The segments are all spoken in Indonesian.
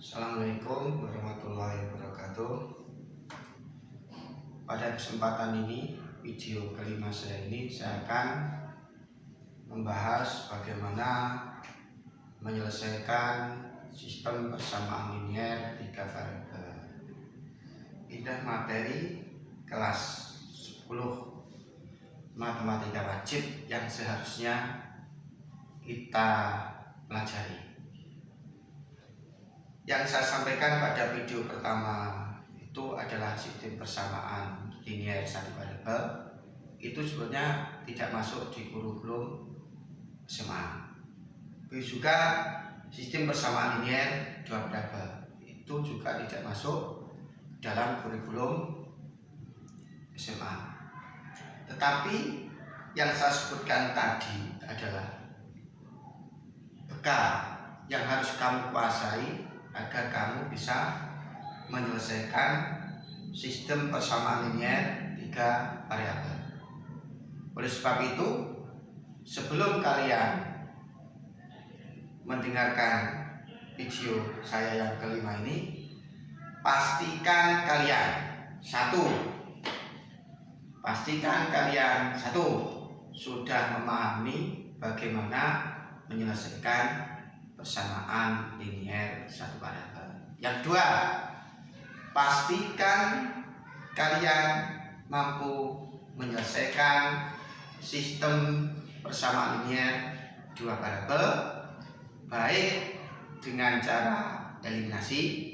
Assalamualaikum warahmatullahi wabarakatuh. Pada kesempatan ini, video kelima saya ini, saya akan membahas bagaimana menyelesaikan sistem persamaan linier 3 variabel. Ini materi kelas 10 matematika wajib yang seharusnya kita pelajari. Yang saya sampaikan pada video pertama itu adalah sistem persamaan linier 1 variabel. Itu sebenarnya tidak masuk di kurikulum SMA. Begitu juga sistem persamaan linier 2 variabel itu juga tidak masuk dalam kurikulum SMA. Tetapi yang saya sebutkan tadi adalah bekal yang harus kamu kuasai agar kamu bisa menyelesaikan sistem persamaan linier 3 variabel. Oleh sebab itu, sebelum kalian mendengarkan video saya yang kelima ini, pastikan kalian satu sudah memahami bagaimana menyelesaikan persamaan linier 1 variabel. Yang kedua, pastikan kalian mampu menyelesaikan sistem persamaan linier 2 variabel baik dengan cara eliminasi,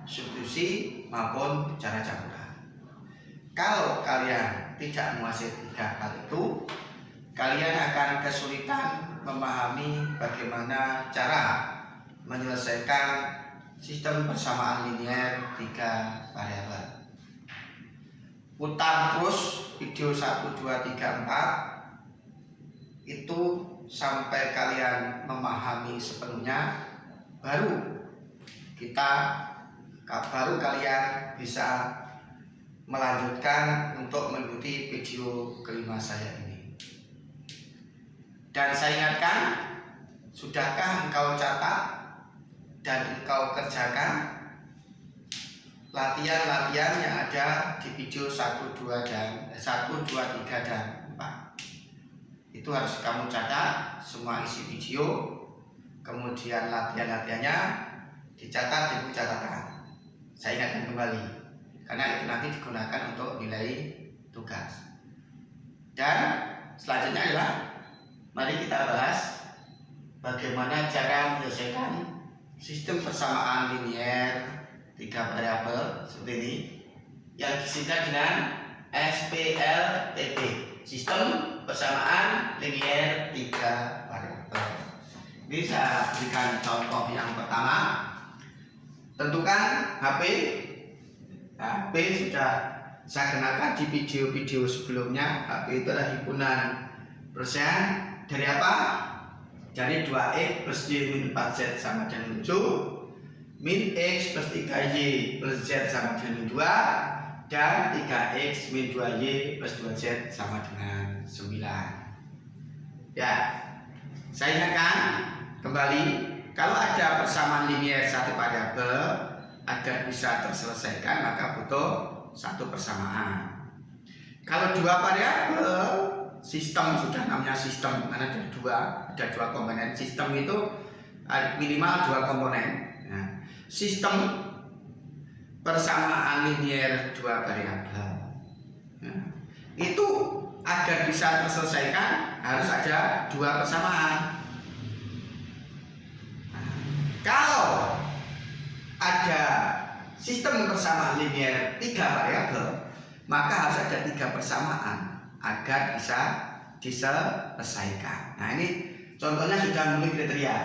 substitusi maupun cara campuran. Kalau kalian tidak menguasai 3 hal itu, kalian akan kesulitan memahami bagaimana cara menyelesaikan sistem persamaan linier 3 variabel. Putar terus video 1, 2, 3, 4 itu sampai kalian memahami sepenuhnya, baru kalian bisa melanjutkan untuk mengikuti video kelima saya ini. Dan saya ingatkan, sudahkah engkau catat dan engkau kerjakan latihan-latihan yang ada di video 1, 2, 3, dan 4. Itu harus kamu catat semua isi video, kemudian latihan-latihannya dicatat di buku catatan. Saya ingatkan kembali, karena itu nanti digunakan untuk nilai tugas. Dan selanjutnya adalah mari kita bahas bagaimana cara menyelesaikan sistem persamaan linier 3 variabel seperti ini yang disingkat dengan SPLTP, sistem persamaan linier 3 variabel. Ini saya berikan contoh yang pertama. Tentukan HP sudah saya kenalkan di video-video sebelumnya. HP itu adalah himpunan persen dari apa? Dari 2x plus y min 4z sama dengan 7, min x plus 3y plus z sama dengan 2, dan 3x min 2y plus 2z sama dengan 9. Ya, saya ingatkan kembali, kalau ada persamaan linier 1 variabel agar bisa terselesaikan maka butuh 1 persamaan. Kalau 2 variabel, sistem sudah namanya sistem, karena ada dua komponen. Sistem itu minimal 2 komponen. Nah, sistem persamaan linier 2 variabel, nah, itu agar bisa terselesaikan harus ada 2 persamaan. Nah, kalau ada sistem persamaan linier 3 variabel, maka harus ada 3 persamaan agar bisa diselesaikan. Nah, ini contohnya sudah memenuhi kriteria.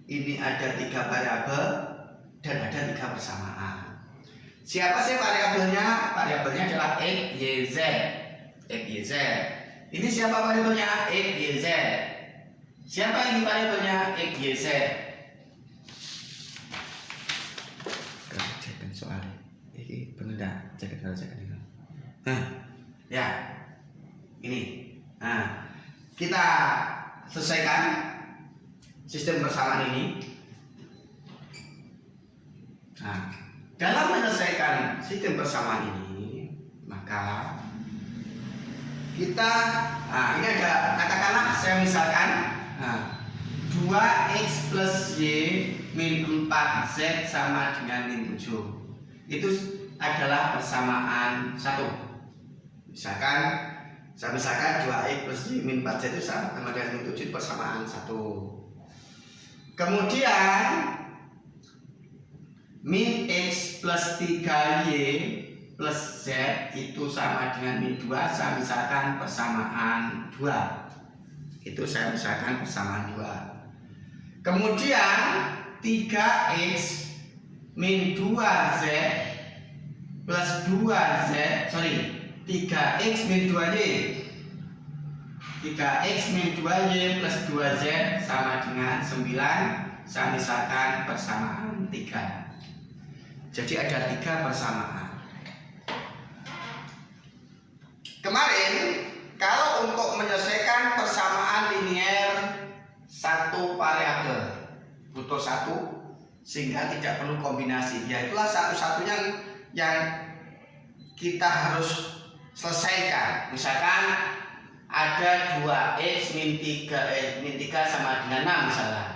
Ini ada 3 variabel dan ada 3 persamaan. Siapa sih variabelnya? Variabelnya adalah x, y, z. X, y, z. Ini siapa variabelnya? X, y, z. Siapa ini variabelnya? X, y, z. Kerjakan soal ini benar. Jangan. Nah, ya. Ini. Nah, kita selesaikan sistem persamaan ini. Nah, dalam menyelesaikan sistem persamaan ini, maka kita, ini ada, katakanlah saya misalkan 2x plus y min 4z sama dengan min 7. Itu adalah persamaan 1. Saya misalkan 2x plus y min 4z itu sama dengan min 7, persamaan 1. Kemudian min x plus 3y plus z itu sama dengan min 2, saya misalkan persamaan 2. Itu saya misalkan persamaan 2. Kemudian 3x min 2z plus 3x min 2y 3x min 2y plus 2z sama dengan 9, saya misalkan persamaan 3. Jadi ada 3 persamaan. Kemarin kalau untuk menyelesaikan persamaan linier satu variabel butuh 1 sehingga tidak perlu kombinasi. Ya itulah satu-satunya yang kita harus selesaikan. Misalkan ada 2x min 3 sama dengan 6 misalnya.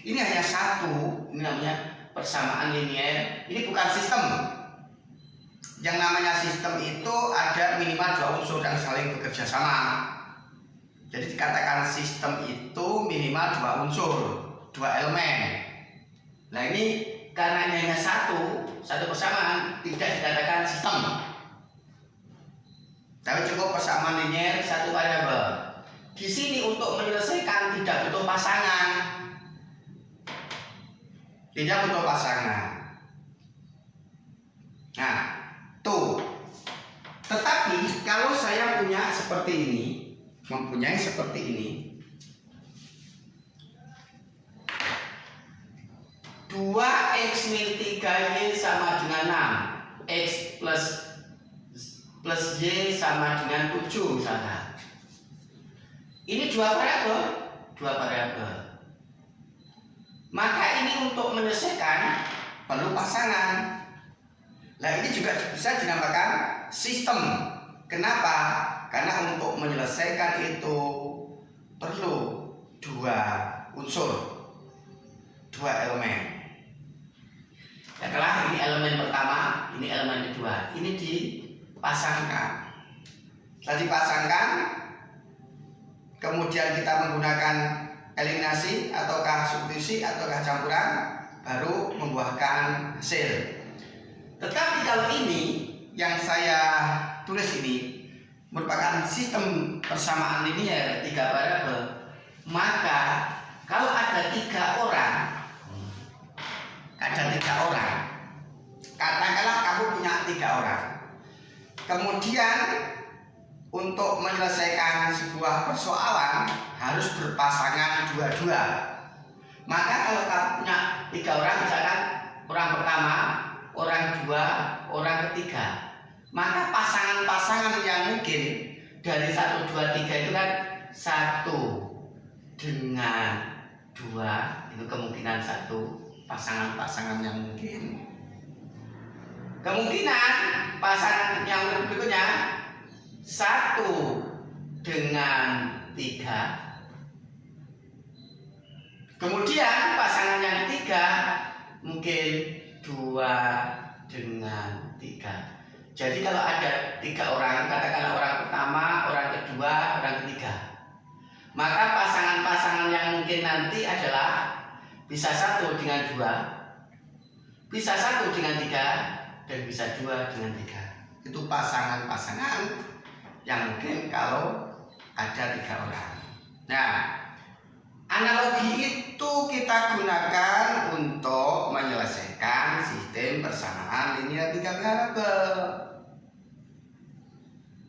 Ini hanya 1, ini namanya persamaan linier. Ini bukan sistem. Yang namanya sistem itu ada minimal 2 unsur yang saling bekerja sama. Jadi dikatakan sistem itu minimal 2 unsur, 2 elemen. Nah ini karena ini hanya satu persamaan, tidak dikatakan sistem. Tapi cukup persamaan linier satu variabel. Di sini untuk menyelesaikan tidak butuh pasangan. Tidak butuh pasangan. Nah, tuh. Tetapi kalau saya punya seperti ini, mempunyai seperti ini, 2x min 3y sama dengan 6, x plus y sama dengan 7 misalnya. Ini dua variabel. Maka ini untuk menyelesaikan perlu pasangan. Nah ini juga bisa dinamakan sistem. Kenapa? Karena untuk menyelesaikan itu perlu 2 unsur, 2 elemen. Setelah ini elemen pertama, ini elemen kedua, ini dipasangkan. Setelah dipasangkan, kemudian kita menggunakan eliminasi ataukah substitusi ataukah campuran, baru membuahkan hasil. Tetapi kalau ini yang saya tulis ini merupakan sistem persamaan linier 3 variabel, maka kalau ada 3 orang, katakanlah kamu punya 3 orang. Kemudian untuk menyelesaikan sebuah persoalan harus berpasangan 2-2. Maka kalau kamu punya 3 orang, misalkan orang pertama, orang kedua, orang ketiga, maka pasangan-pasangan yang mungkin dari 1, 2, 3 itu kan 1 dengan 2, itu kemungkinan 1 pasangan-pasangan yang mungkin. Kemungkinan pasangan yang berikutnya 1 dengan 3. Kemudian pasangan yang ketiga mungkin 2 dengan 3. Jadi kalau ada 3 orang, katakanlah orang pertama, orang kedua, orang ketiga, maka pasangan-pasangan yang mungkin nanti adalah bisa 1 dengan 2, bisa 1 dengan 3, dan bisa 2 dengan 3. Itu pasangan-pasangan yang mungkin kalau ada 3 orang. Nah, analogi itu kita gunakan untuk menyelesaikan sistem persamaan linier 3 variabel.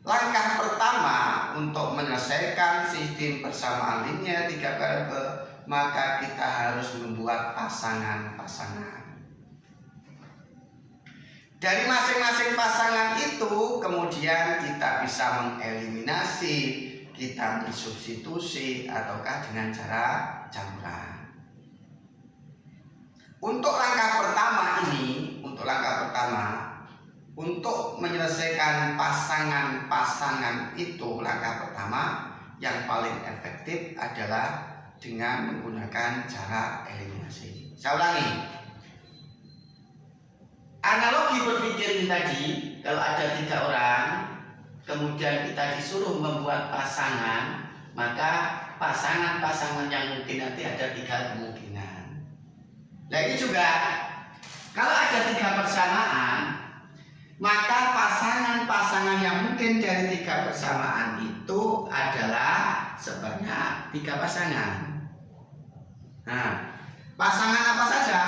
Langkah pertama untuk menyelesaikan sistem persamaan linier 3 variabel, maka kita harus membuat pasangan-pasangan. Dari masing-masing pasangan itu kemudian kita bisa mengeliminasi, kita mensubstitusi ataukah dengan cara campuran. Untuk langkah pertama ini menyelesaikan pasangan-pasangan itu, langkah pertama yang paling efektif adalah dengan menggunakan cara eliminasi. Saya ulangi. Analogi berpikir ini tadi, kalau ada 3 orang, kemudian kita disuruh membuat pasangan, maka pasangan-pasangan yang mungkin nanti ada 3 kemungkinan. Nah ini juga, kalau ada 3 persamaan, maka pasangan-pasangan yang mungkin dari 3 persamaan itu adalah sebanyak 3 pasangan. Nah, pasangan apa saja?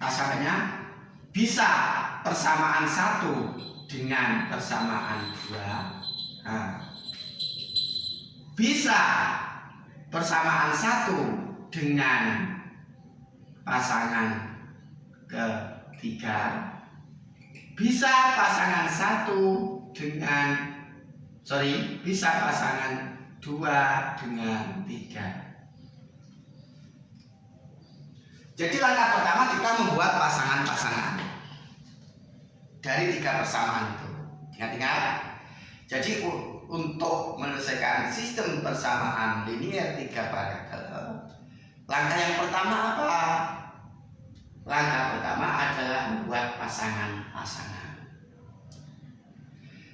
Pasangannya bisa persamaan 1 dengan persamaan 2. Nah, bisa persamaan 1 dengan pasangan ketiga, bisa pasangan 1 dengan bisa pasangan 2 dengan 3. Jadi langkah pertama kita membuat pasangan-pasangan dari 3 persamaan itu. Ingat-ingat. Jadi untuk menyelesaikan sistem persamaan linier 3 variabel, langkah yang pertama apa? Langkah pertama adalah membuat pasangan-pasangan.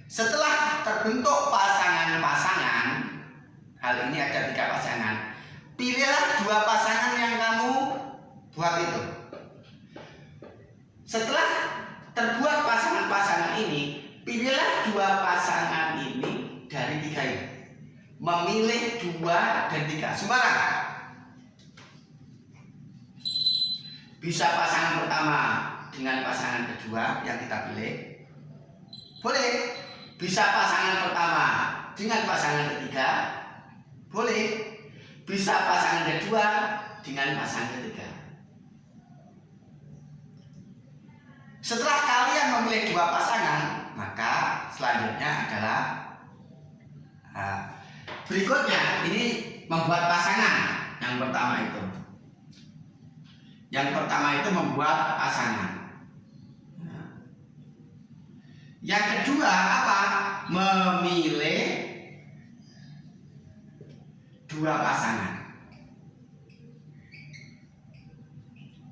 Setelah terbentuk pasangan-pasangan, hal ini ada 3 pasangan, pilihlah 2 pasangan yang kamu buat itu. Setelah terbuat pasangan-pasangan ini, pilihlah 2 pasangan ini dari 3 ini. Memilih 2 dan 3 sembarang. Bisa pasangan pertama dengan pasangan kedua yang kita pilih, boleh. Bisa pasangan pertama dengan pasangan ketiga, boleh. Bisa pasangan kedua dengan pasangan ketiga. Setelah kalian memilih 2 pasangan, maka selanjutnya adalah berikutnya ini membuat pasangan. Yang pertama itu membuat pasangan. Yang kedua apa? Memilih 2 pasangan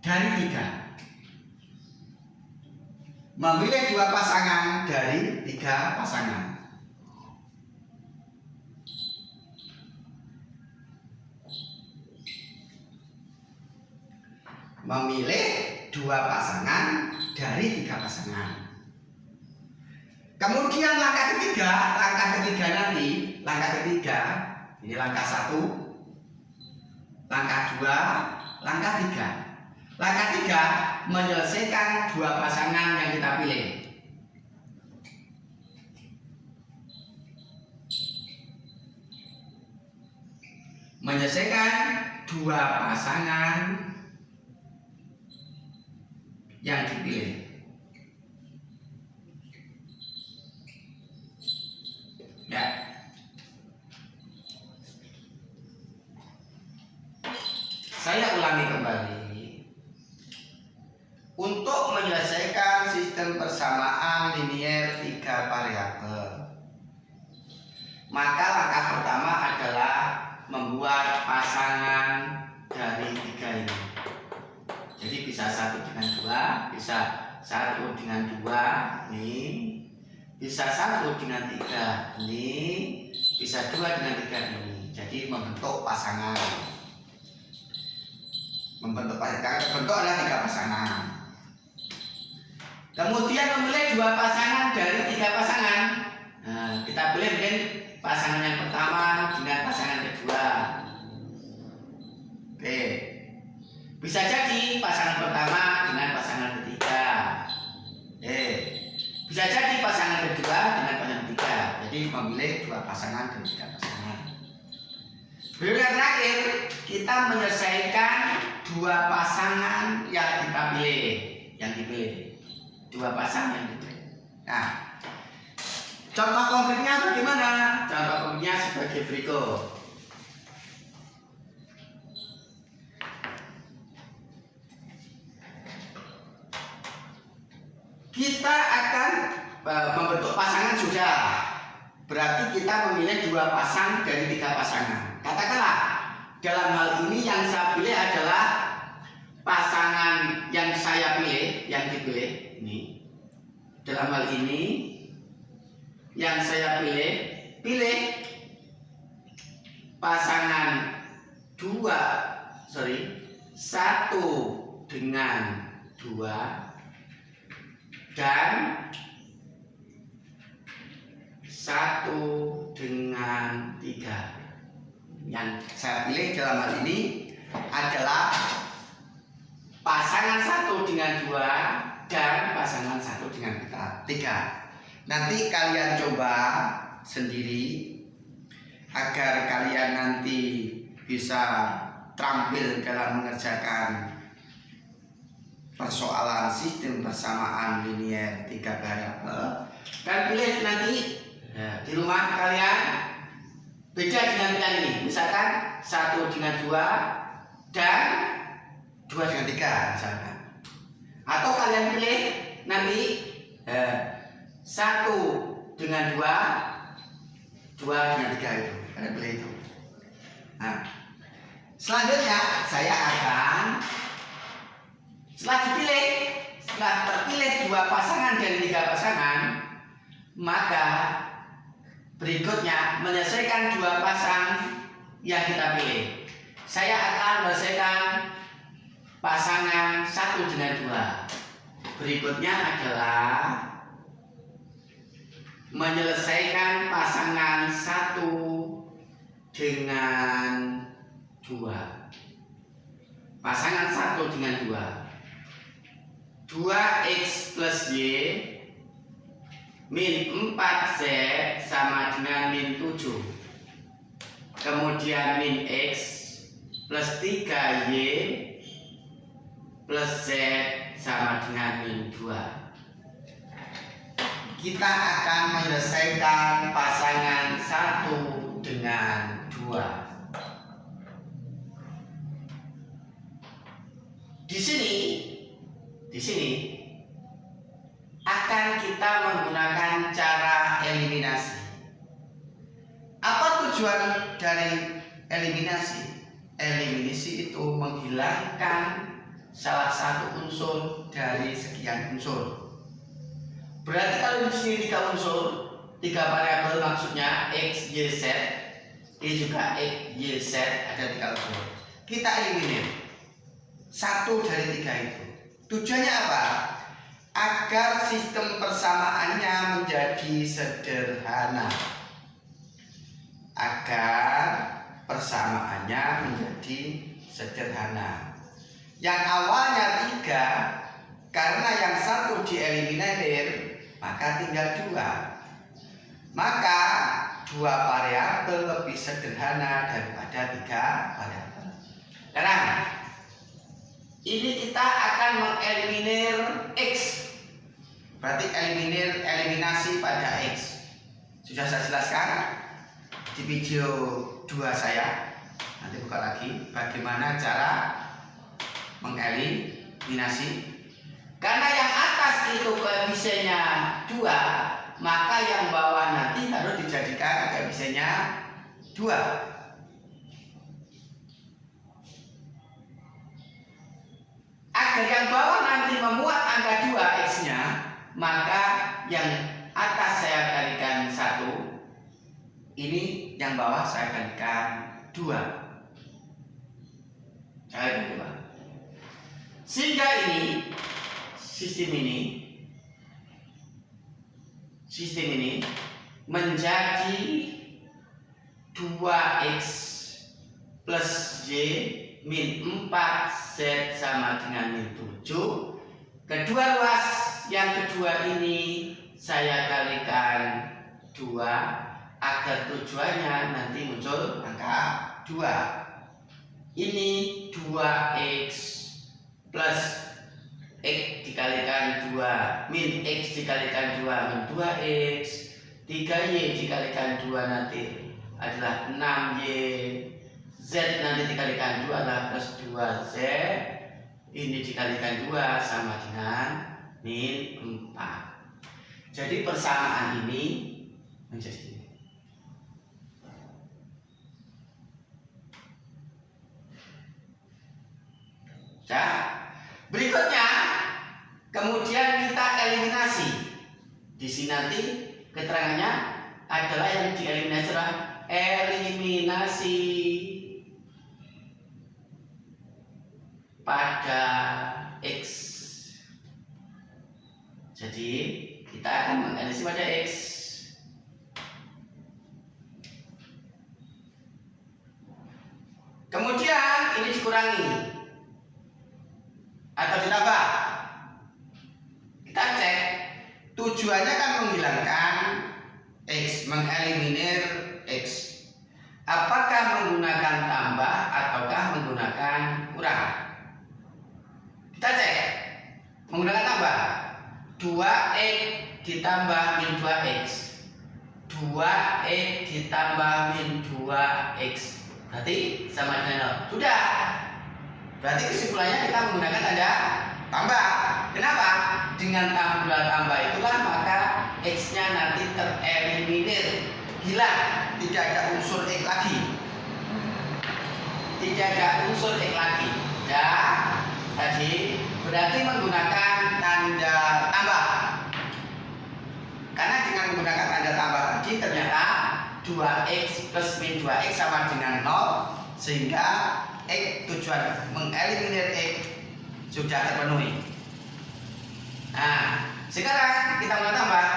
dari 3. Memilih 2 pasangan dari 3 pasangan. Memilih 2 pasangan dari 3 pasangan. Kemudian langkah ketiga nanti, ini langkah 1, langkah 2, langkah 3. Langkah 3 menyelesaikan 2 pasangan yang kita pilih. Menyelesaikan 2 pasangan yang dipilih. Ya. Saya ulangi kembali. Untuk menyelesaikan sistem persamaan linier 3 variabel, maka langkah pertama adalah membuat pasangan dari 3 ini. Jadi bisa 1 dengan 2, bisa 1 dengan 2, ini, bisa 1 dengan 3, ini, bisa 2 dengan 3 ini. Jadi membentuk pasangan. Membentuk adalah 3 pasangan. Kemudian memilih 2 pasangan dari 3 pasangan. Nah, kita pilih mungkin pasangan yang pertama dengan pasangan kedua. Oke. Bisa jadi pasangan pertama dengan pasangan ketiga. Bisa jadi pasangan kedua dengan pasangan ketiga. Jadi memilih 2 pasangan dan 3 pasangan. Berikutnya terakhir, kita menyelesaikan 2 pasangan yang kita pilih, yang dipilih. 2 pasangan yang dipilih. Nah, contoh konkretnya bagaimana? Contoh konkretnya sebagai berikut. Kita akan membentuk pasangan sudah. Berarti kita memilih 2 pasang dari 3 pasangan. Katakanlah dalam hal ini yang saya pilih adalah pasangan yang saya pilih, yang dipilih ini. Dalam hal ini yang saya pilih pasangan 1 dengan 2 dan 1 dengan 3. Yang saya pilih dalam hal ini adalah pasangan 1 dengan 2 dan pasangan 1 dengan 3. Nanti kalian coba sendiri agar kalian nanti bisa terampil dalam mengerjakan persoalan sistem persamaan linier 3 variabel. Dan pilih nanti di rumah kalian beda dengan pilihan ini. Misalkan 1 dengan 2 dan 2 dengan 3 misalkan. Atau kalian pilih nanti 1 dengan 2 dengan 3 itu. Kalian pilih itu. Nah, selanjutnya saya akan setelah terpilih 2 pasangan dari 3 pasangan, maka berikutnya menyelesaikan 2 pasang yang kita pilih. Saya akan menyelesaikan pasangan 1 dengan 2. Berikutnya adalah menyelesaikan pasangan 1 dengan 2. Pasangan 1 dengan 2. 2x plus y min 4z sama dengan min 7. Kemudian min x plus 3y plus z sama dengan min 2. Kita akan menyelesaikan pasangan 1 dengan 2. Di sini akan kita menggunakan cara eliminasi. Apa tujuan dari eliminasi? Eliminasi itu menghilangkan salah satu unsur dari sekian unsur. Berarti kalau di sini 3 unsur, 3 variabel maksudnya x, y, z, ini juga x, y, z, ada 3 unsur. Kita eliminir 1 dari 3 itu. Tujuannya apa? Agar sistem persamaannya menjadi sederhana. Yang awalnya 3, karena yang 1 dieliminir, maka tinggal 2. Maka 2 variabel lebih sederhana daripada 3 variabel. Sekarang ini kita akan mengeliminir x. Berarti eliminasi pada x. Sudah saya jelaskan di video 2 saya. Nanti buka lagi bagaimana cara mengeliminasi. Karena yang atas itu koefisiennya 2, maka yang bawah nanti harus dijadikan koefisiennya 2. Agar yang bawah nanti memuat angka 2 x-nya, maka yang atas saya kalikan 1, ini yang bawah saya kalikan 2. Sehingga ini sistem ini menjadi 2x plus y min 4z sama dengan min 7. Kedua ruas yang kedua ini saya kalikan 2 agar tujuannya nanti muncul angka 2. Ini 2x plus x dikalikan 2 min x dikalikan 2 min 2x, 3y dikalikan 2 nanti adalah 6y, z nanti dikalikan 2 adalah plus 2z, ini dikalikan 2 sama dengan min 4. Jadi persamaan ini menjadi ini. Nah, berikutnya kemudian kita eliminasi. Di sini nanti keterangannya adalah yang dieliminasi adalah eliminasi pada X. Jadi kita akan menganalisis pada X. Kemudian ini dikurangi atau ditambah. Kita cek tujuannya kan menghilangkan X, mengeliminir X. Apakah menggunakan tambah ataukah menggunakan kurang? Kita cek menggunakan tambah. 2x ditambah min 2x, 2x ditambah min 2x berarti sama dengan 0. Sudah. Berarti kesimpulannya kita menggunakan tanda tambah. Kenapa? Dengan tanda tambah itulah maka x-nya nanti tereliminir, hilang, tidak ada unsur x lagi. Tidak ada unsur x lagi. Dan tadi berarti menggunakan tanda tambah. Karena dengan menggunakan tanda tambah tadi ternyata 2x plus min 2x sama dengan 0, sehingga x tujuan mengeliminir x sudah terpenuhi. Nah, sekarang kita mulai tambah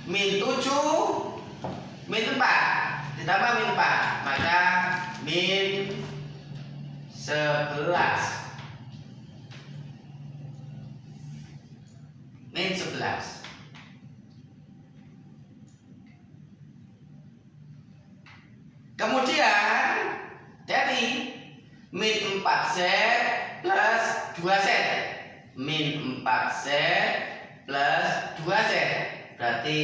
min 7 min 4 ditambah min 4, maka min 11. Min 11. Kemudian dari min 4z plus 2z, min 4z plus 2z berarti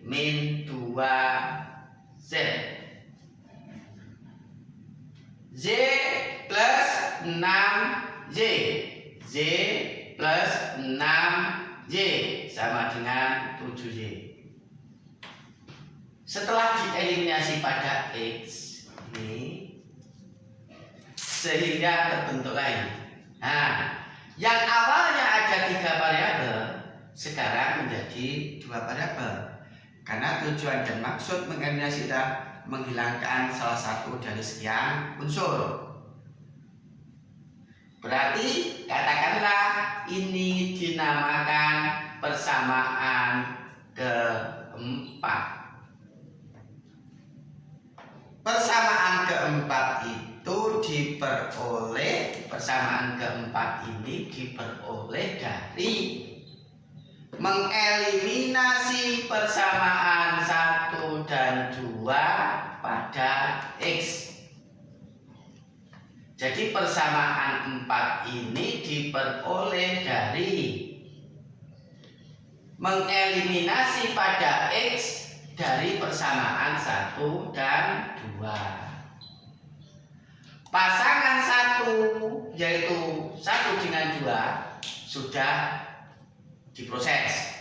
min 2z. Z plus 6z, z plus 6z sama dengan 7z. Setelah dieliminasi pada x ini, sehingga terbentuklah ini. Nah, yang awalnya ada 3 variabel sekarang menjadi 2 variabel. Karena tujuan dan maksud mengeliminasi adalah menghilangkan salah satu dari sekian unsur. Berarti katakanlah ini dinamakan persamaan keempat. Persamaan keempat itu diperoleh, persamaan keempat ini diperoleh dari mengeliminasi persamaan 1 dan 2 pada X. Jadi persamaan 4 ini diperoleh dari mengeliminasi pada X dari persamaan 1 dan 2. Pasangan 1 yaitu 1 dengan 2 sudah diproses.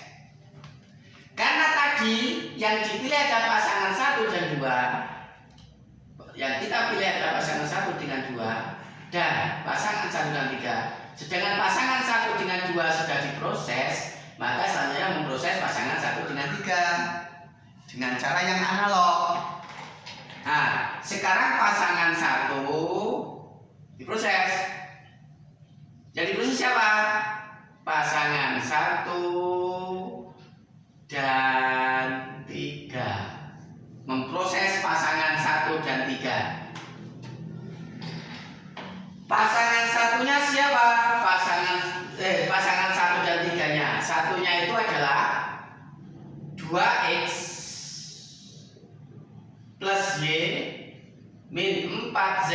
Karena tadi yang dipilih adalah pasangan 1 dan 2, yang kita pilih adalah pasangan 1 dengan 2 dan pasangan 1 dan 3. Sedangkan pasangan 1 dengan 2 sudah diproses, maka selanjutnya memproses pasangan 1 dengan 3 dengan cara yang analog. Nah, sekarang pasangan 1 diproses. Jadi proses siapa? Pasangan 1 dan 3. Memproses pasangan 1 dan 3. Pasangan satunya siapa? Pasangan 1 dan 3-nya. Satunya itu adalah 2x plus y min 4z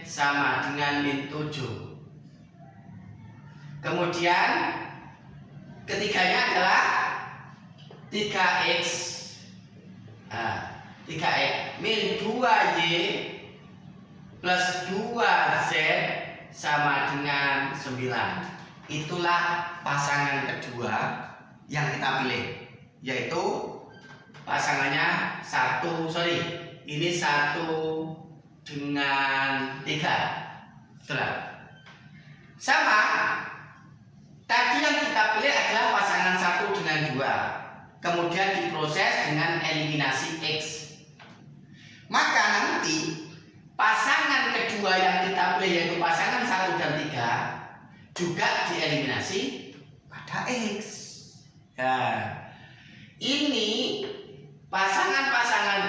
sama dengan min 7. Kemudian ketiganya adalah 3x 3x min 2y plus 2z sama dengan 9. itulah pasangan kedua yang kita pilih, yaitu pasangannya ini 1 dengan 3. Betul. Sama, tadi yang kita pilih adalah pasangan 1 dengan 2, kemudian diproses dengan eliminasi X. Maka nanti pasangan kedua yang kita pilih, yaitu pasangan 1 dan 3, juga dieliminasi pada X. Ya, ini pasangan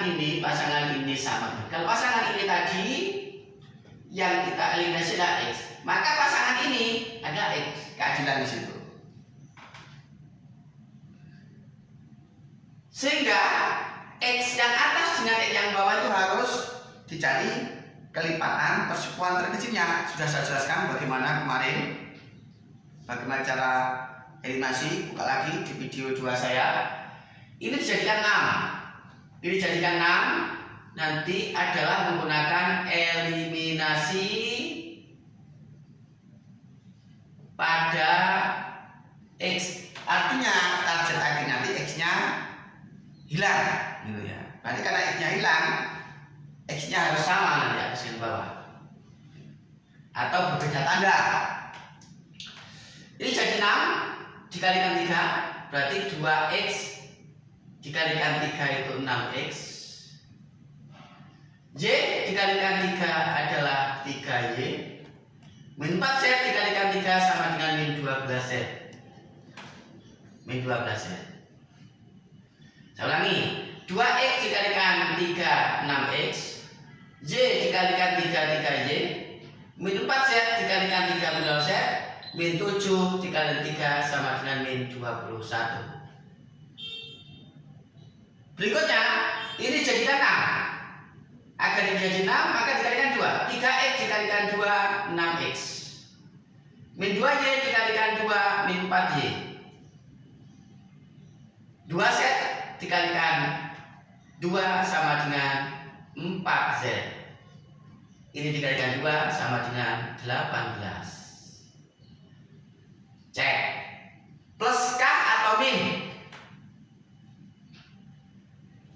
ini sama. Kalau pasangan ini tadi yang kita eliminasi adalah X, maka pasangan ini ada X. Keadilan di situ. Sehingga X yang atas dengan X yang bawah itu harus dicari kelipatan persekutuan terkecilnya. Sudah saya jelaskan bagaimana kemarin, bagaimana cara eliminasi. Buka lagi di video 2 saya. Ini dijadikan 6. Ini dijadikan 6. Nanti adalah menggunakan eliminasi pada X. Artinya target akhir nanti X-nya hilang, gitu ya. Berarti karena X-nya hilang, X-nya harus sama nanti atas dan bawah, atau berbeda tanda. Ini jadi 6 dikalikan 3, berarti 2X dikalikan 3 itu 6X. Y dikalikan 3 adalah 3Y. Min 4Z dikalikan 3 sama dengan min 12Z. Min 12Z. Saya ulangi, 2X dikalikan 3 6X, Y dikalikan 3 3Y, min 4Z dikalikan 3 12Z, min 7 dikalikan 3 sama dengan min 21. Berikutnya, ini jadikan 6. Agar menjadi 6, maka dikalikan 2. 3X dikalikan 2, 6X. Min 2Y dikalikan 2, min 4Y. 2Z dikalikan 2 sama dengan 4Z. Ini dikalikan 2 sama dengan 18. Cek. Pluskah atau min?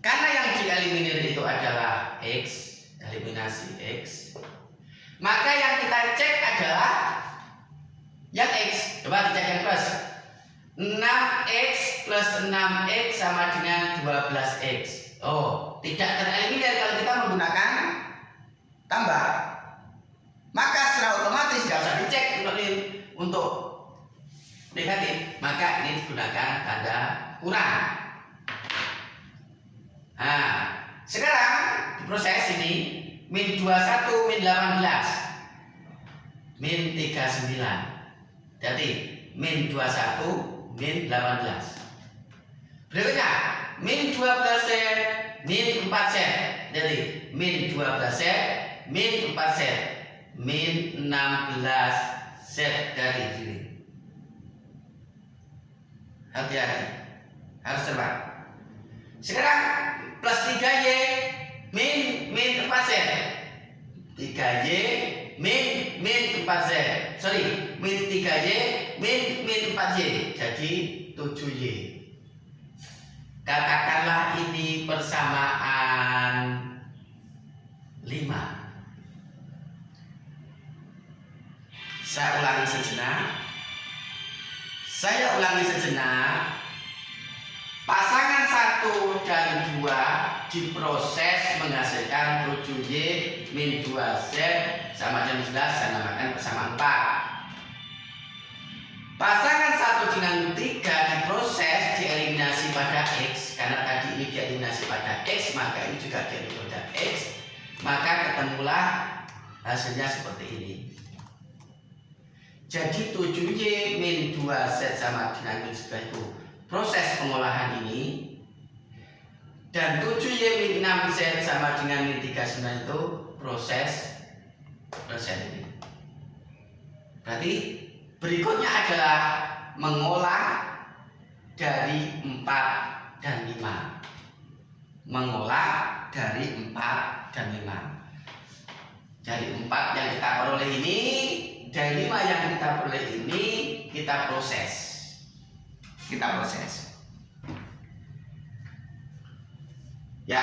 Karena yang dieliminir itu adalah X, eliminasi X, maka yang kita cek adalah yang X. Coba dicek yang plus. 6X plus 6X sama dengan 12X. Oh, tidak tereliminir kalau kita menggunakan tambah. Maka secara otomatis tidak usah dicek untuk negatif, maka ini digunakan tanda kurang. Nah, sekarang diproses ini min 21 min 18 min 39. Jadi min 21 min 18. Berikutnya min 12Z min 4Z. Jadi min 12Z min 4Z min 16Z dari sini. Hati-hati, harus cermat. Sekarang plus 3Y min 4Z. 3Y min 4Z. Sorry, min 3Y min 4Y. Jadi 7Y. Katakanlah ini persamaan 5. Saya ulangi sejenak. Pasangan 1 dan 2 diproses menghasilkan 7Y min 2Z sama dengan 11. Saya namakan persamaan 4. Pasangan 1 dengan 3 diproses dieliminasi pada X. Karena tadi ini dieliminasi pada X, maka ini juga dieliminasi pada X. Maka ketemulah hasilnya seperti ini. Jadi 7Y min 2Z sama dengan min 11 itu proses pengolahan ini, dan 7Y min 6Z sama dengan min 39 itu proses ini. Berarti berikutnya adalah mengolah dari 4 dan 5. Mengolah dari 4 dan 5. Dari 4 yang kita peroleh ini, dari 5 yang kita peroleh ini, kita proses. Ya,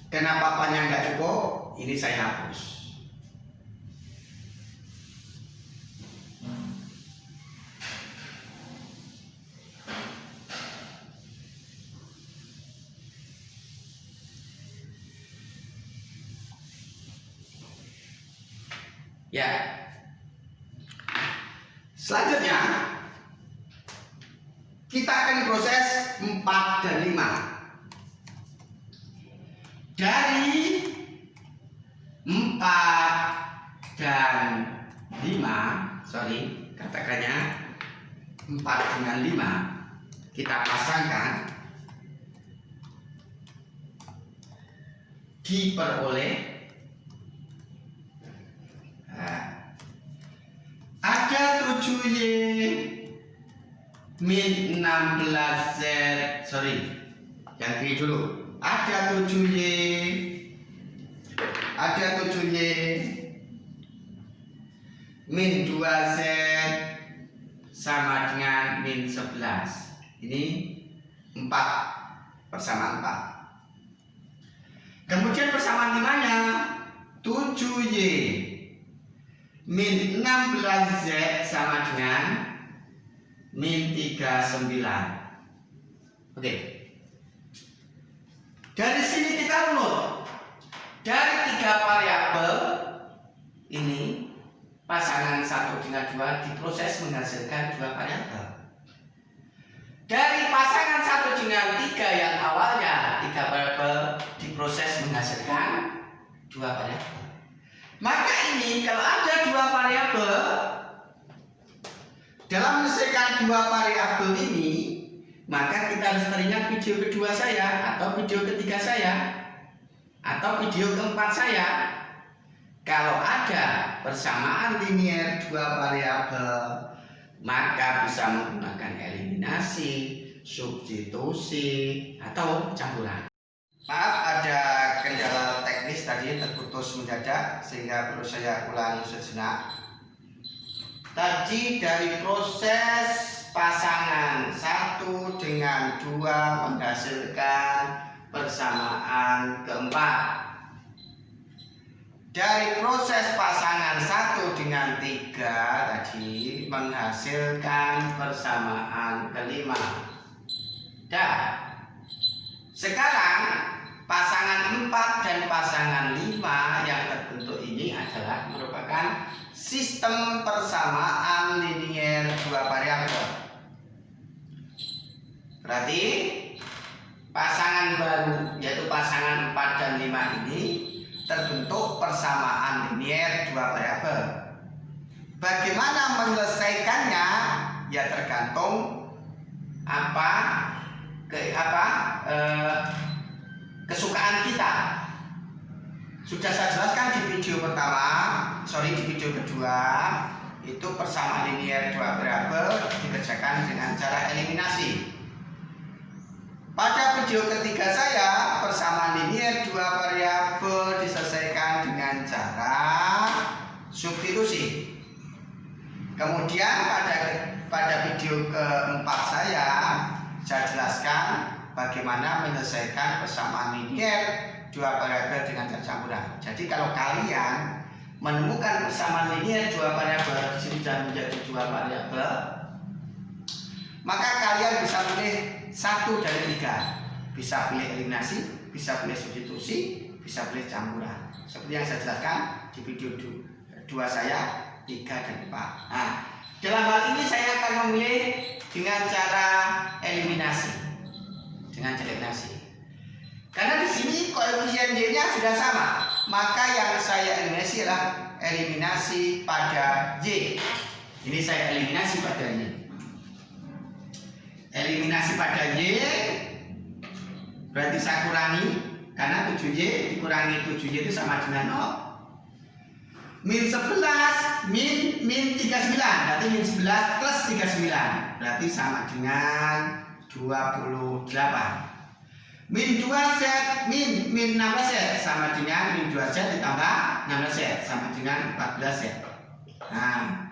kenapa apanya nggak cukup? Ini saya hapus. Ya. Selanjutnya kita akan proses 4 dan 5. Dari 4 dan 5, katakannya 4 dengan 5 kita pasangkan, diperoleh ada 7Y min 16Z, yang kiri dulu. Ada 7Y min 2Z sama dengan min 11. Ini 4 persamaan 4. Kemudian persamaan 5-nya 7Y min 16Z sama dengan min 39. Oke. Dari sini kita runut. Dari 3 variabel ini, pasangan 1 dengan 2 diproses menghasilkan 2 variabel. Dari pasangan 1 dengan 3 yang awalnya 3 variabel diproses menghasilkan 2 variabel. Maka ini kalau ada 2 variabel, dalam menyelesaikan 2 variabel ini, maka kita harus teringat video kedua saya, atau video ketiga saya, atau video keempat saya. Kalau ada persamaan linier 2 variabel, maka bisa menggunakan eliminasi, substitusi, atau campuran. Maaf, ada kendala teknis tadi, terputus mendadak sehingga perlu saya ulangi sejenak. Tadi dari proses pasangan 1 dengan 2 menghasilkan persamaan keempat. Dari proses pasangan 1 dengan 3 tadi menghasilkan persamaan kelima. Dan sekarang pasangan 4 dan pasangan 5 yang terbentuk ini adalah merupakan sistem persamaan linier 2 variabel. Berarti pasangan baru, yaitu pasangan 4 dan 5 ini terbentuk persamaan linier 2 variabel. Bagaimana menyelesaikannya? Ya tergantung kesukaan kita. Sudah saya jelaskan di video di video kedua, itu persamaan linier 2 variabel dikerjakan dengan cara eliminasi. Pada video ketiga saya, persamaan linier 2 variabel diselesaikan dengan cara substitusi. Kemudian pada video keempat saya jelaskan bagaimana menyelesaikan persamaan linier 2 variabel dengan cara campuran. Jadi kalau kalian menemukan persamaan linier 2 variabel di sini dan menjadi 2 variabel, maka kalian bisa pilih 1 dari 3. Bisa pilih eliminasi, bisa pilih substitusi, bisa pilih campuran. Seperti yang saya jelaskan di video 2 saya, 3 dan 4. Nah, dalam hal ini saya akan memilih dengan cara eliminasi. Karena di sini koefisien Y-nya sudah sama, maka yang saya eliminasi adalah eliminasi pada Y. Ini saya eliminasi pada Y. Eliminasi pada Y berarti saya kurangi, karena 7Y dikurangi 7Y itu sama dengan 0. Min 11 min 39, berarti min 11 plus 39 berarti sama dengan 28. Min 2Z min 16Z sama dengan min 2Z ditambah 16Z sama dengan 14Z. Nah,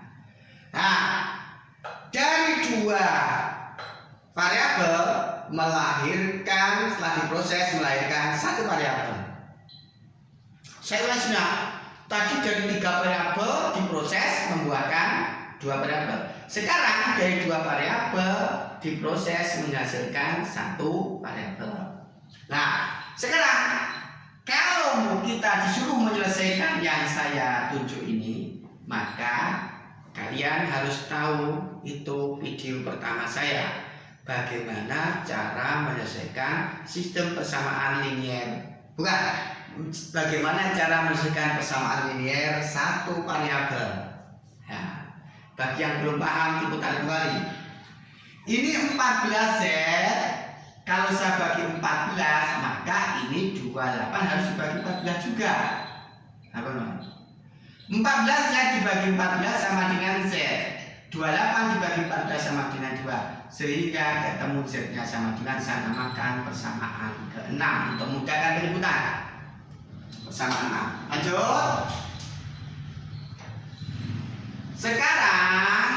dari dari dua variabel melahirkan, setelah diproses melahirkan satu variabel. Saya ulang sudah. Tadi dari 3 variabel diproses membuahkan 2 variabel. Sekarang dari 2 variabel diproses menghasilkan 1 variabel. Nah, sekarang kalau kita disuruh menyelesaikan yang saya tunjuk ini, maka kalian harus tahu itu video pertama saya. Bagaimana cara menyelesaikan sistem persamaan linier. Bukan, bagaimana cara menyelesaikan persamaan linier satu variabel. Ya. Bagi yang belum paham diputar kembali. Ini 14Z. Kalau saya bagi 14, maka ini 28 harus dibagi 14 juga. Apa namanya? 14Z dibagi 14 sama dengan Z. 28 dibagi 14 sama dengan 2. Sehingga ketemu Z-nya sama dengan, saya namakan persamaan ke-6 untuk memudahkan penyebutan. Persamaan 6. Lanjut. Sekarang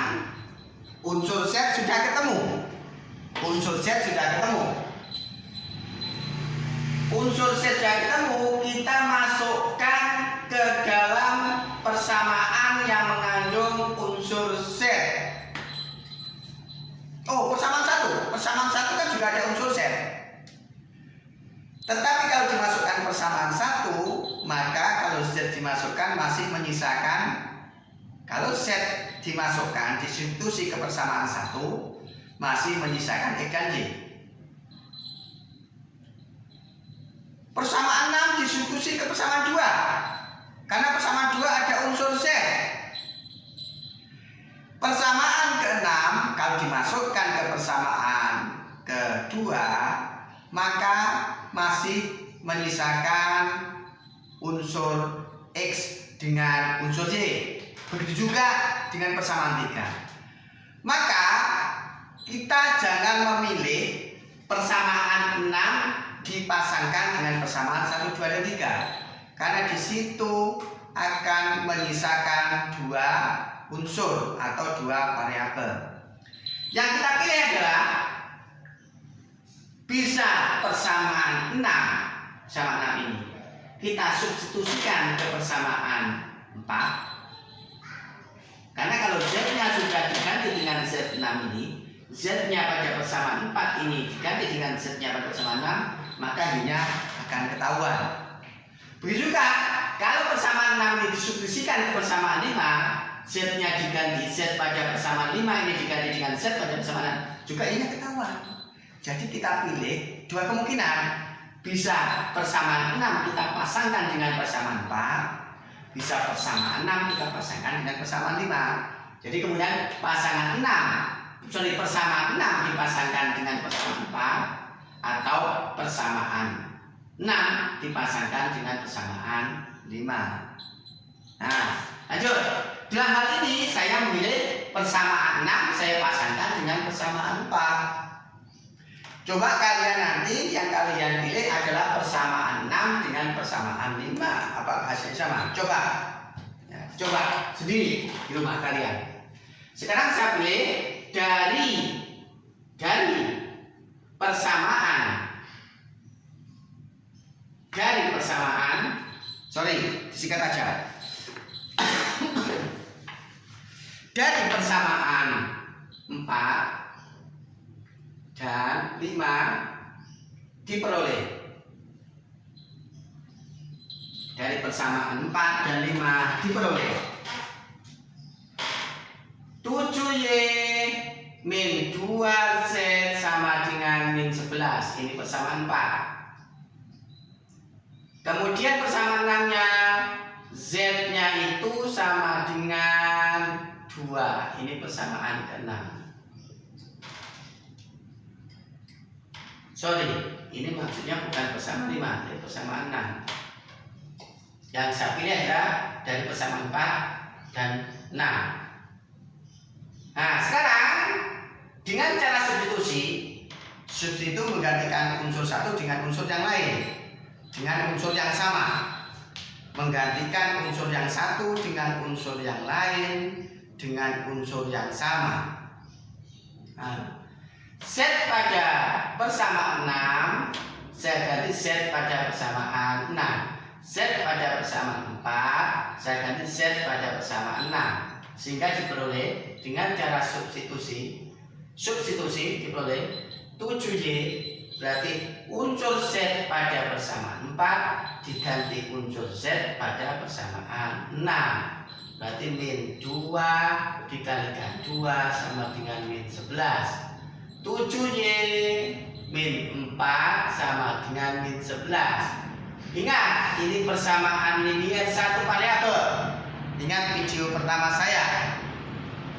unsur Z sudah ketemu. Unsur Z sudah ketemu. Unsur Z sudah ketemu, kita masukkan ke dalam persamaan yang mengandung unsur Z. Oh, persamaan 1. Persamaan 1 kan juga ada unsur Z. Tetapi kalau dimasukkan persamaan 1, maka kalau Z dimasukkan masih menyisakan. Kalau Z dimasukkan disubstitusi ke persamaan 1, masih menyisakan X dan Y. Persamaan 6 disubstitusi ke persamaan 2. Karena persamaan 2 ada unsur Z. Persamaan ke-6 kalau dimasukkan ke persamaan kedua, maka masih menyisakan unsur X dengan unsur Y. Begitu juga dengan persamaan 3. Maka kita jangan memilih persamaan 6 dipasangkan dengan persamaan 1, 2, dan 3. Karena di situ akan menyisakan 2 unsur atau 2 variabel. Yang kita pilih adalah bisa persamaan 6 sama 6 ini kita substitusikan ke persamaan 4. Karena kalau Z-nya sudah diganti dengan Z6 ini, Z-nya pada persamaan 4 ini diganti dengan Z-nya pada persamaan 6, maka Y-nya akan ketahuan. Begitu juga kalau persamaan 6 ini disubstitusikan ke persamaan 5, Z-nya diganti Z pada persamaan 5 ini diganti dengan Z pada persamaan 6, juga ini ketahuan. Jadi kita pilih 2 kemungkinan. Bisa persamaan 6 kita pasangkan dengan persamaan 4, bisa persamaan 6 kita pasangkan dengan persamaan 5. Jadi kemudian persamaan 6 dipasangkan dengan persamaan 4, atau persamaan 6 dipasangkan dengan persamaan 5. Nah, lanjut. Dalam hal ini saya memilih persamaan 6 saya pasangkan dengan persamaan 4. Coba kalian nanti yang kalian pilih adalah persamaan 6 dengan persamaan 5. Apakah hasilnya sama? Coba. Ya, coba sendiri di rumah kalian. Sekarang saya pilih dari persamaan disingkat aja. Dari persamaan 4 dan 5 diperoleh. Dari persamaan 4 dan 5 diperoleh 7Y min 2Z sama dengan min 11. Ini persamaan 4. Kemudian persamaan 6-nya, Z-nya itu sama dengan 2. Ini persamaan ke-6. Sorry, ini maksudnya bukan persamaan 5, tapi persamaan 6. Yang saya pilih adalah dari persamaan 4 dan 6. Nah, sekarang dengan cara substitusi menggantikan unsur satu dengan unsur yang lain, dengan unsur yang sama. Menggantikan unsur yang satu dengan unsur yang lain dengan unsur yang sama. Nah, Z pada persamaan 6 saya ganti Z pada persamaan 6. Z pada persamaan 4 saya ganti Z pada persamaan 6. Sehingga diperoleh dengan cara substitusi diperoleh 7Y berarti unsur Z pada persamaan 4 diganti unsur Z pada persamaan 6. Berarti min 2 dikalikan 2 sama dengan min 11. 7Y min 4 sama dengan min 11. Ingat, ini persamaan linier satu variabel. Ingat video pertama saya.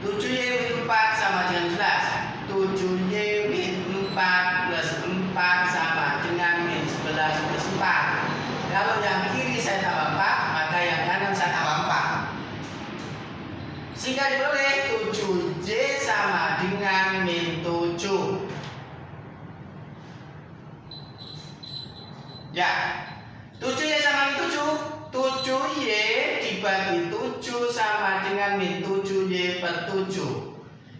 7Y min 4 sama dengan 11. 7Y min 4 plus 4 sama dengan min 11 plus 4. Kalau yang kiri saya tambah 4, maka yang kanan saya tambah 4. Sehingga diperoleh 7Y sama dengan min 7. Ya, 7Y sama min 7. 7Y dibagi 7 sama dengan min 7Y per 7.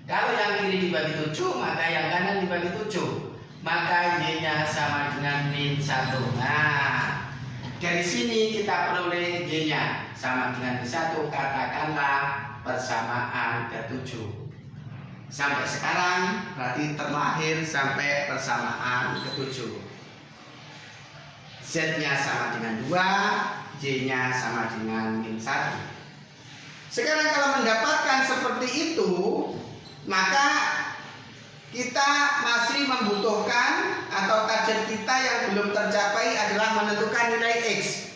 Kalau yang kiri dibagi 7, maka yang kanan dibagi 7. Maka Y-nya sama dengan min 1. Nah, dari sini kita peroleh Y-nya sama dengan min 1. Katakanlah persamaan ke-7. Sampai sekarang berarti terlahir sampai persamaan ke-7. Z-nya sama dengan 2, Y-nya sama dengan min 1. Sekarang kalau mendapatkan seperti itu, maka kita masih membutuhkan atau target kita yang belum tercapai adalah menentukan nilai X.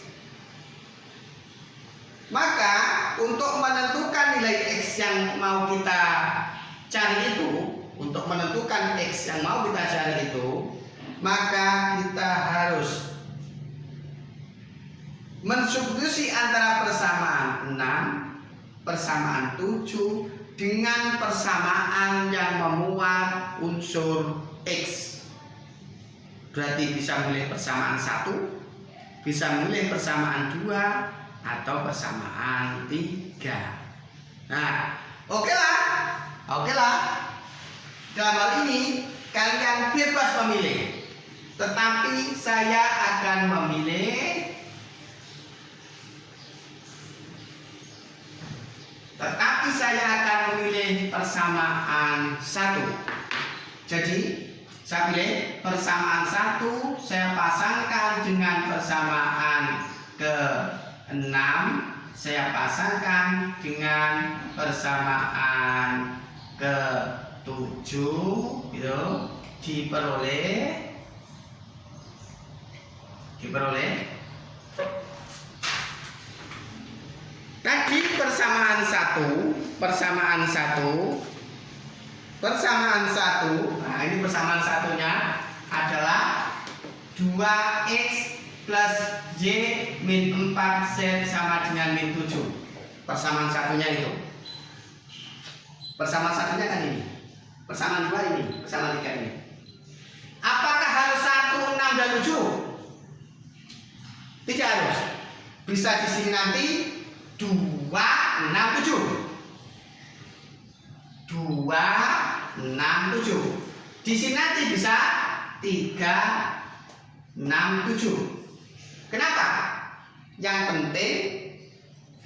Maka untuk menentukan nilai X yang mau kita cari itu, untuk menentukan X yang mau kita cari itu, maka kita harus mensubstitusi antara persamaan 6, persamaan 7 dengan persamaan yang memuat unsur X. Berarti bisa memilih persamaan 1, bisa memilih persamaan 2, atau persamaan 3. Nah, oke lah. Dalam hal ini kalian bebas memilih. Tetapi saya akan memilih persamaan 1. Jadi saya pilih persamaan 1, saya pasangkan dengan persamaan ke-6, saya pasangkan dengan persamaan ke-7, gitu. Diperoleh tadi persamaan 1. Nah, ini persamaan satunya adalah 2X plus Y min 4Z sama dengan min 7. Persamaan satunya itu. Persamaan satunya kan ini. Persamaan 2 ini, persamaan 3 ini. Apakah harus 1, 6 dan 7? Tidak harus. Bisa di sini nanti 2, 6, 7. 2, 6, 7. Di sini nanti bisa 3, 6, 7. Kenapa? Yang penting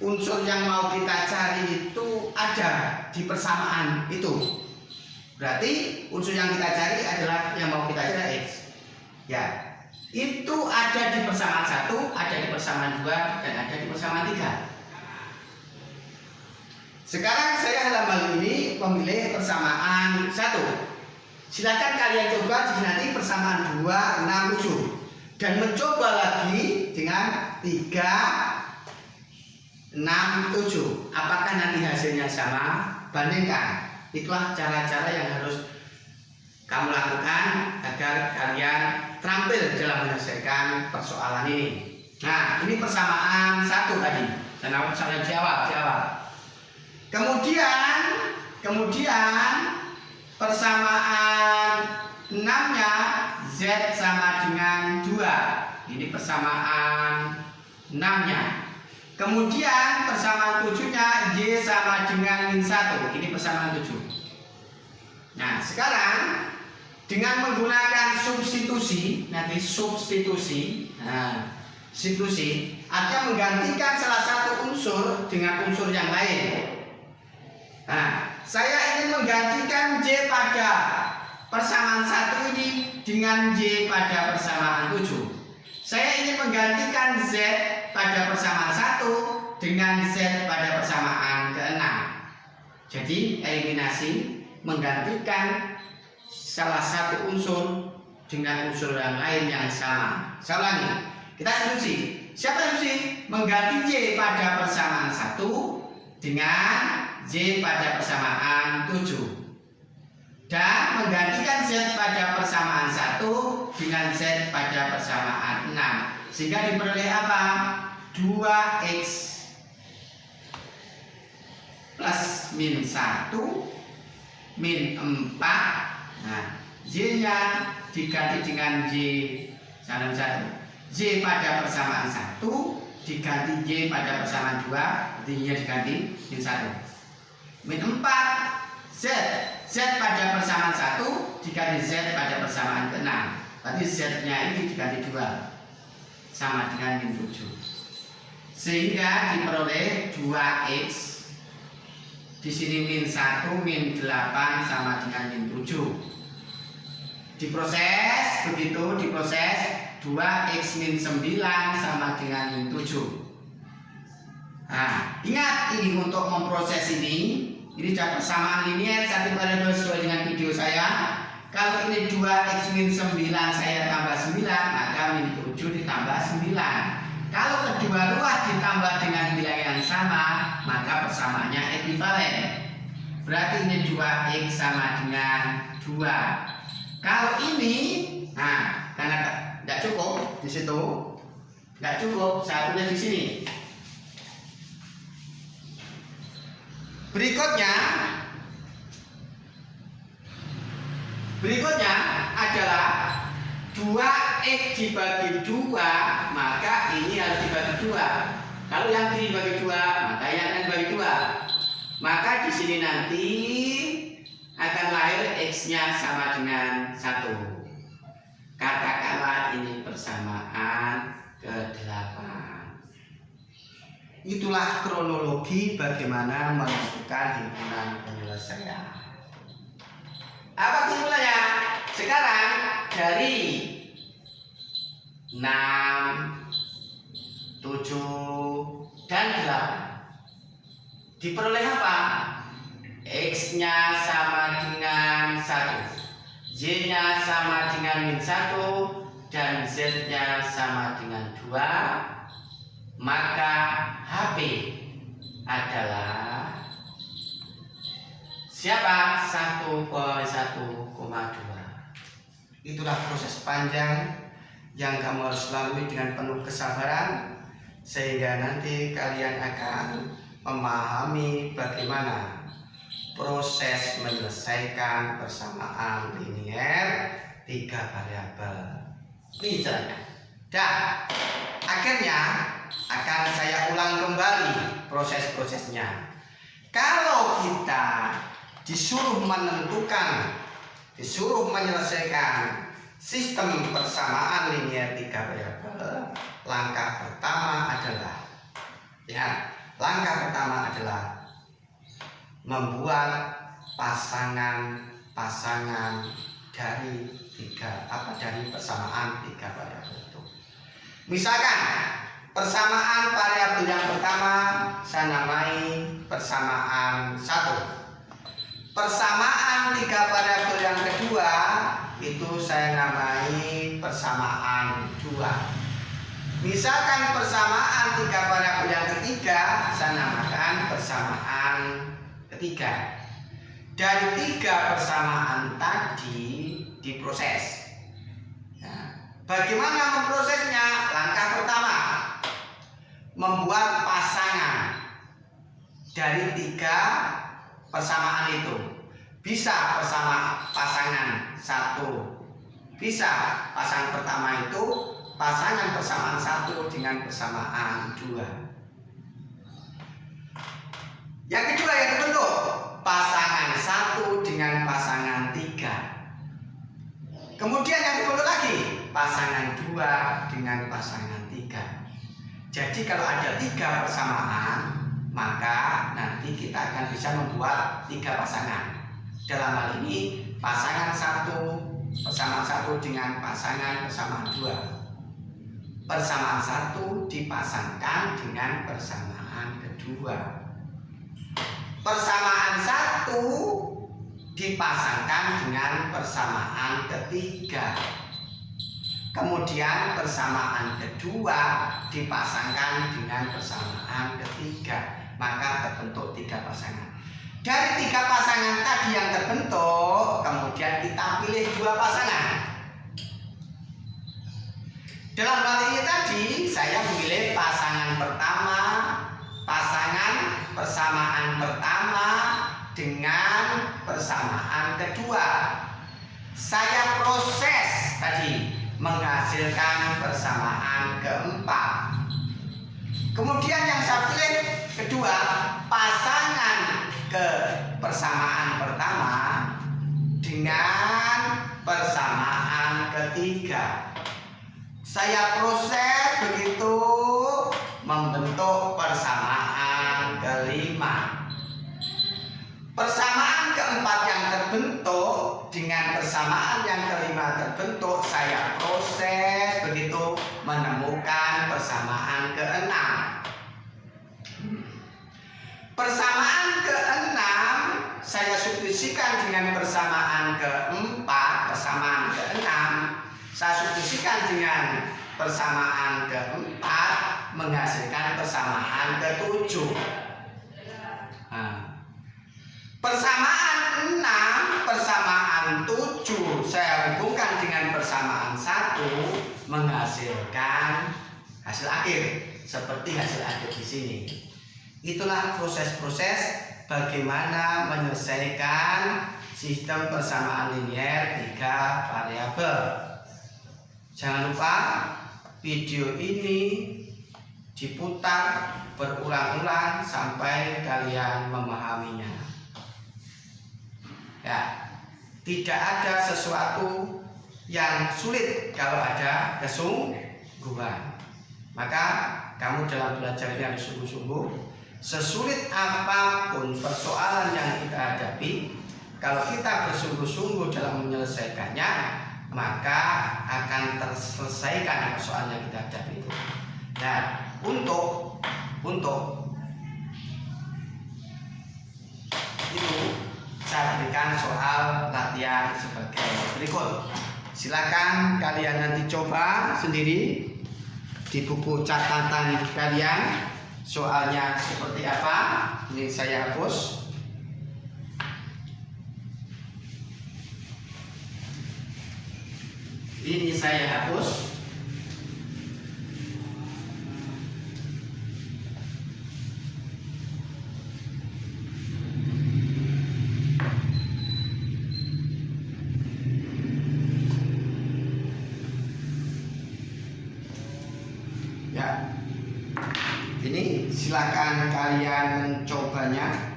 unsur yang mau kita cari itu ada di persamaan itu. Berarti unsur yang kita cari adalah yang mau kita cari X. Ya, itu ada di persamaan 1, ada di persamaan 2, dan ada di persamaan 3. Sekarang saya dalam hal ini memilih persamaan 1. Silakan kalian coba di nanti persamaan 2, 6, 7 dan mencoba lagi dengan 3, 6, 7. Apakah nanti hasilnya sama? Bandingkan. Itulah cara-cara yang harus kamu lakukan agar kalian terampil dalam menyelesaikan persoalan ini. Nah, ini persamaan 1 tadi. Saya jawab. Kemudian persamaan 6-nya Z sama dengan 2. Ini persamaan 6-nya. Kemudian persamaan 7-nya Y sama dengan min 1. Ini persamaan 7. Nah, sekarang dengan menggunakan substitusi, nanti substitusi, substitusi akan menggantikan salah satu unsur dengan unsur yang lain. Nah, saya ingin menggantikan J pada persamaan 1 ini dengan J pada persamaan 7. Saya ingin menggantikan Z pada persamaan 1 dengan Z pada persamaan ke-6. Jadi eliminasi menggantikan salah satu unsur dengan unsur yang lain yang sama. Saya ulangi, kita substitusi. Siapa substitusi? Mengganti J pada persamaan 1 dengan Z pada persamaan 7. Dan menggantikan Z pada persamaan 1 dengan Z pada persamaan 6. Sehingga diperoleh apa? 2X plus min 1 min 4. Nah, Y-nya diganti dengan Y salam 1. Y pada persamaan 1 diganti Y pada persamaan 2. Berarti Y diganti min 1. Min 4 Z. Z pada persamaan 1 diganti Z pada persamaan ke-6. Berarti Z-nya ini diganti 2 sama dengan min 7. Sehingga diperoleh 2X. Di sini min 1 min 8 sama dengan min 7. Diproses begitu, diproses 2X min 9 sama dengan min 7. Nah, ingat ini untuk memproses ini sudah persamaan linier 1 pada 2 sesuai dengan video saya. Kalau ini 2X min 9 saya tambah 9, maka min 7 ditambah 9. Kalau kedua ruas ditambah dengan nilai yang sama, maka persamaannya ekuivalen. Berarti ini 2X sama dengan 2. Kalau ini, nah karena tidak cukup di situ, tidak cukup, saya tulis di sini. Berikutnya adalah 2X dibagi 2, maka ini harus dibagi 2. Kalau yang ini dibagi 2, maka yang akan dibagi 2. Maka di sini nanti akan lahir X-nya sama dengan 1. Katakanlah ini persamaan ke-8. Itulah kronologi bagaimana menentukan himpunan penyelesaian. Apa kesimpulannya? Sekarang dari 6, 7, dan 8 diperoleh apa? X-nya sama dengan 1, Y-nya sama dengan min 1, dan Z-nya sama dengan 2. Maka HP adalah siapa? 1,2. Itulah proses panjang yang kamu harus lalui dengan penuh kesabaran, sehingga nanti kalian akan memahami bagaimana proses menyelesaikan persamaan linier 3 variabel. Ini caranya. Dan akhirnya akan saya ulang kembali proses-prosesnya. Kalau kita disuruh menentukan, disuruh menyelesaikan sistem persamaan linier 3 variabel, langkah pertama adalah membuat pasangan-pasangan dari persamaan 3 variabel itu. Misalkan persamaan variabel yang pertama saya namai persamaan 1. Persamaan 3 variabel yang kedua itu saya namai persamaan 2. Misalkan persamaan 3 variabel yang ketiga saya namakan persamaan ketiga. Dari 3 persamaan tadi diproses. Nah, bagaimana memprosesnya? Langkah pertama, membuat pasangan dari 3 persamaan itu. Bisa pasangan 1, bisa pasangan pertama itu pasangan persamaan 1 dengan persamaan 2. Yang kedua yang terbentuk pasangan 1 dengan pasangan 3. pasangan 2 dengan pasangan 3. Jadi kalau ada 3 persamaan, maka nanti kita akan bisa membuat 3 pasangan. Dalam hal ini pasangan 1 persamaan 1 dengan pasangan persamaan 2. Persamaan 1 dipasangkan dengan persamaan kedua. Persamaan 1 dipasangkan dengan persamaan ketiga. Kemudian persamaan kedua dipasangkan dengan persamaan ketiga. Maka terbentuk 3 pasangan. Dari 3 pasangan tadi yang terbentuk, kemudian kita pilih 2 pasangan. Dalam hal ini tadi saya memilih pasangan pertama, pasangan persamaan pertama dengan persamaan kedua. Saya proses tadi menghasilkan persamaan keempat. Kemudian yang saya pilih kedua, pasangan ke persamaan pertama dengan persamaan ketiga. Saya proses begitu membentuk persamaan kelima. Persamaan keempat yang terbentuk dengan persamaan yang kelima terbentuk, saya proses begitu menemukan persamaan keenam. Persamaan keenam saya substitusikan dengan persamaan keempat, persamaan keenam saya substitusikan dengan persamaan keempat menghasilkan persamaan ketujuh. Persamaan 6, persamaan 7 saya hubungkan dengan persamaan 1 menghasilkan hasil akhir seperti hasil akhir di sini. Itulah proses-proses bagaimana menyelesaikan sistem persamaan linier 3 variabel. Jangan lupa video ini diputar berulang-ulang sampai kalian memahaminya. Ya, tidak ada sesuatu yang sulit kalau ada kesungguhan. Maka kamu dalam belajar yang sungguh-sungguh, sesulit apapun persoalan yang kita hadapi, kalau kita bersungguh-sungguh dalam menyelesaikannya, maka akan terselesaikan persoalan yang kita hadapi itu. Nah, untuk itu saya berikan soal latihan sebagai berikut. Silakan kalian nanti coba sendiri di buku catatan kalian soalnya seperti apa. Ini saya hapus. Ini saya hapus. Ya, ini silakan kalian mencobanya.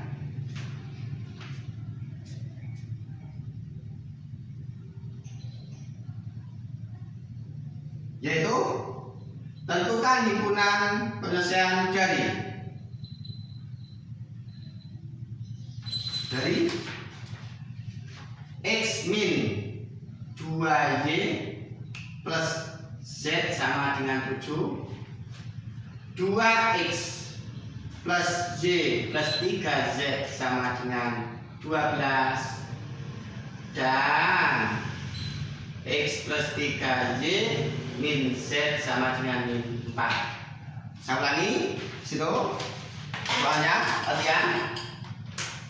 Yaitu tentukan himpunan penyelesaian dari X min 2Y plus Z sama dengan 7, 2X plus Y plus 3Z sama dengan 12, dan X plus 3Y min Z sama dengan min 4. Saya ulangi situ soalnya latihan.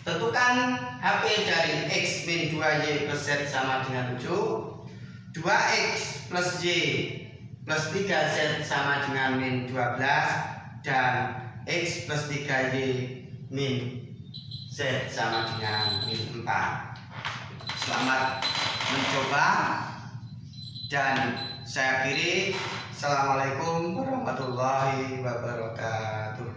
Tentukan HP dari X min 2Y plus Z sama dengan 7, 2X plus Y plus 3Z sama dengan min 12, dan X plus 3Y min Z sama dengan min 4. Selamat mencoba dan saya akhiri. Assalamualaikum warahmatullahi wabarakatuh.